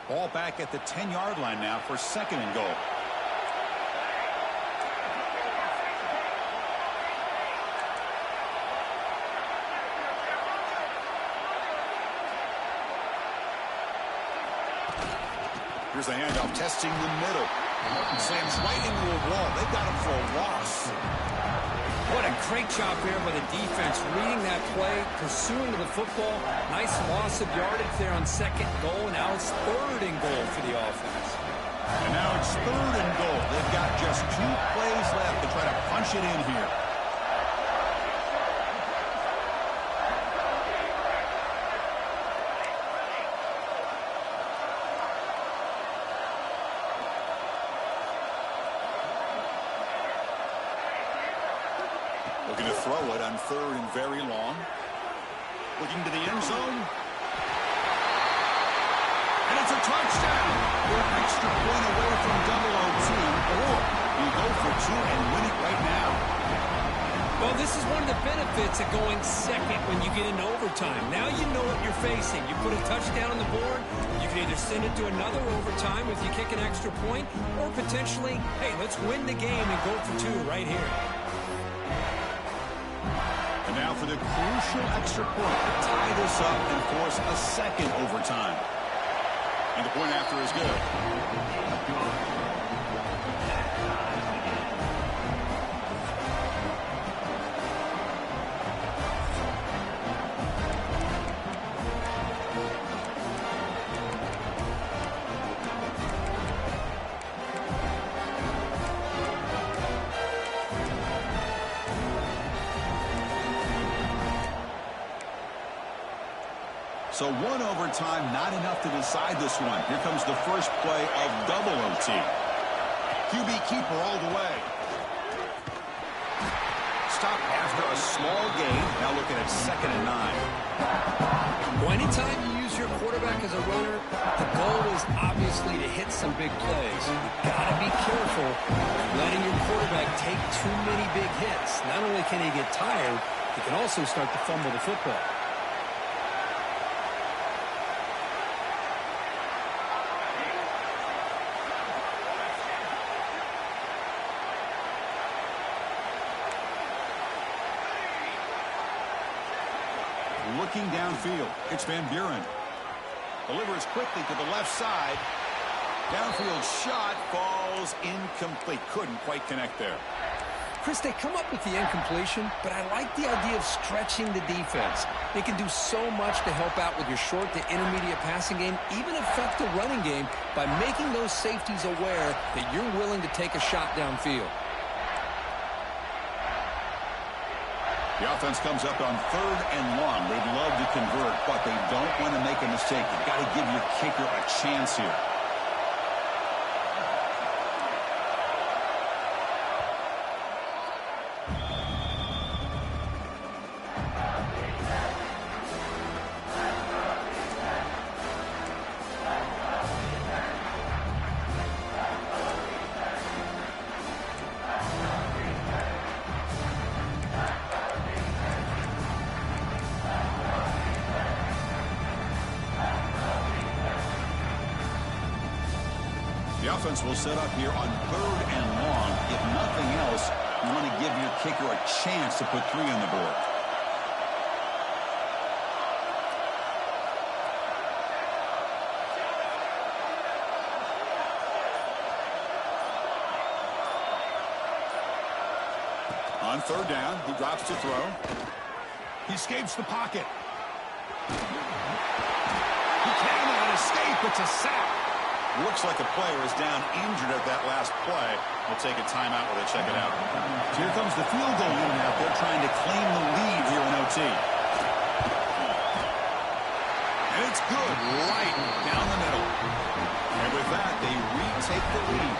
Ball back at the 10-yard line now for 2nd and goal. Here's the handoff, testing the middle. Slams right into a wall. They got him for a loss. What a great job there by the defense, reading that play, pursuing to the football. Nice loss of yardage there on second goal, and now it's third and goal for the offense. And now it's third and goal. They've got just 2 plays left to try to punch it in here. Looking to throw it on third and very long. Looking to the end zone. And it's a touchdown. They're an extra point away from double OT, or you go for 2 and win it right now. Well, this is one of the benefits of going second when you get into overtime. Now you know what you're facing. You put a touchdown on the board, you can either send it to another overtime if you kick an extra point, or potentially, hey, let's win the game and go for 2 right here. And now for the crucial extra point to tie this up and force a second overtime. And the point after is good. So 1 overtime, not enough to decide this one. Here comes the first play of double OT. QB keeper all the way. Stop after a small gain. Now looking at 2nd and 9. Well, anytime you use your quarterback as a runner, the goal is obviously to hit some big plays. You've got to be careful of letting your quarterback take too many big hits. Not only can he get tired, he can also start to fumble the football. Looking downfield, it's Van Buren. Delivers quickly to the left side. Downfield shot falls incomplete. Couldn't quite connect there. Chris, they come up with the incompletion, but I like the idea of stretching the defense. They can do so much to help out with your short to intermediate passing game, even affect the running game by making those safeties aware that you're willing to take a shot downfield. The offense comes up on 3rd and long. They'd love to convert, but they don't want to make a mistake. You've got to give your kicker a chance here. The offense will set up here on 3rd and long. If nothing else, you want to give your kicker a chance to put 3 on the board. On 3rd down, he drops to throw. He escapes the pocket. He cannot escape. It's a sack. Looks like a player is down injured at that last play. We'll take a timeout while they check it out. So here comes the field goal unit out there trying to claim the lead here in OT. And it's good right down the middle. And with that, they retake the lead.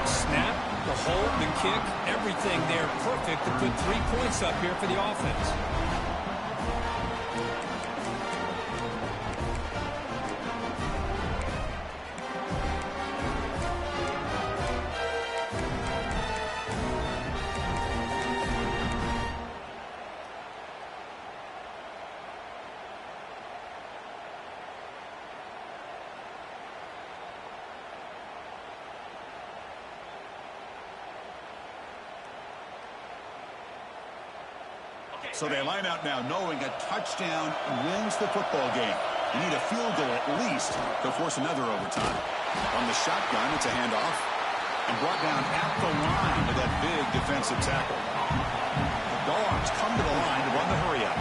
Snap, the hold, the kick, everything there perfect to put 3 points up here for the offense. So they line out now knowing a touchdown wins the football game. You need a field goal at least to force another overtime. On the shotgun, it's a handoff. And brought down at the line with that big defensive tackle. The Dogs come to the line to run the hurry-up.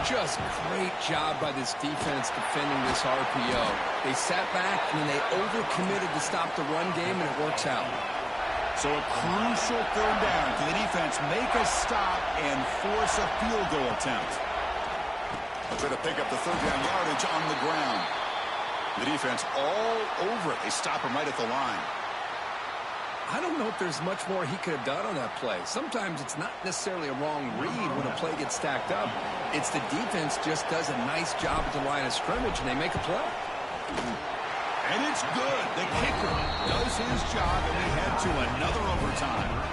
Just great job by this defense defending this RPO. They sat back, and then they overcommitted to stop the run game, and it works out. So a crucial third down. Can the defense make a stop and force a field goal attempt? They'll try to pick up the third down yardage on the ground. The defense all over it. They stop him right at the line. I don't know if there's much more he could have done on that play. Sometimes it's not necessarily a wrong read when a play gets stacked up. It's the defense just does a nice job at the line of scrimmage, and they make a play. And it's good. The kicker does his job, and we head to another overtime.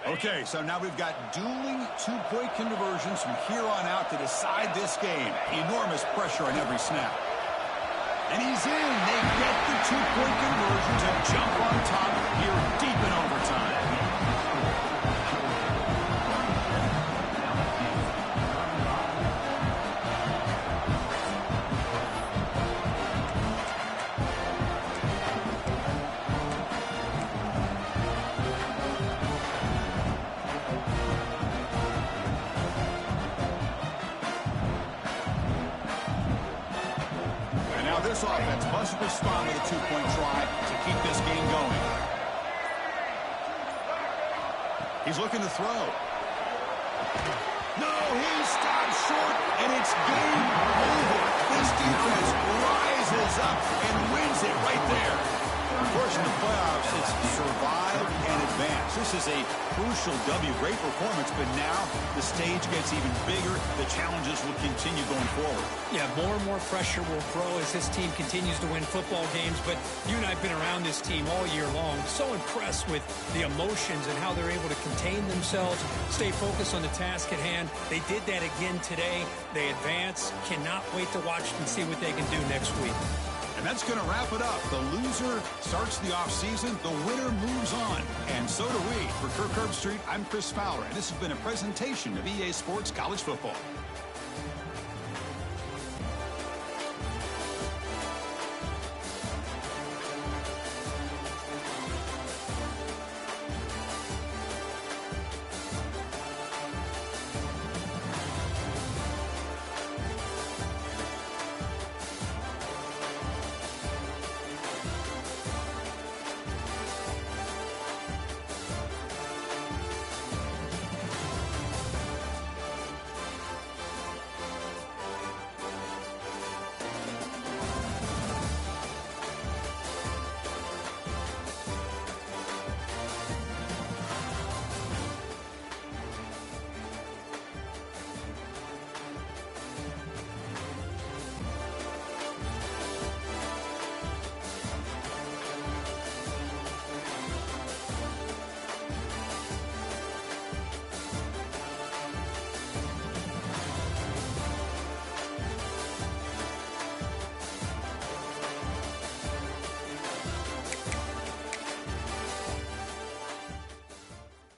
Okay, so now we've got dueling two-point conversions from here on out to decide this game. Enormous pressure on every snap. And he's in. They get the two-point conversion to jump on top here deep in overtime. This offense must respond with a two-point try to keep this game going. He's looking to throw. No, he stops short, and it's game over. This defense rises up and wins it right there. Of course, in the playoffs, it's survive and advance. This is a crucial W. Great performance, but now the stage gets even bigger. The challenges will continue going forward. Yeah, more and more pressure will grow as this team continues to win football games, but you and I have been around this team all year long. So impressed with the emotions and how they're able to contain themselves, stay focused on the task at hand. They did that again today. They advance. Cannot wait to watch and see what they can do next week. And that's going to wrap it up. The loser starts the offseason. The winner moves on. And so do we. For Kirk Herbstreit, I'm Chris Fowler, and this has been a presentation of EA Sports College Football.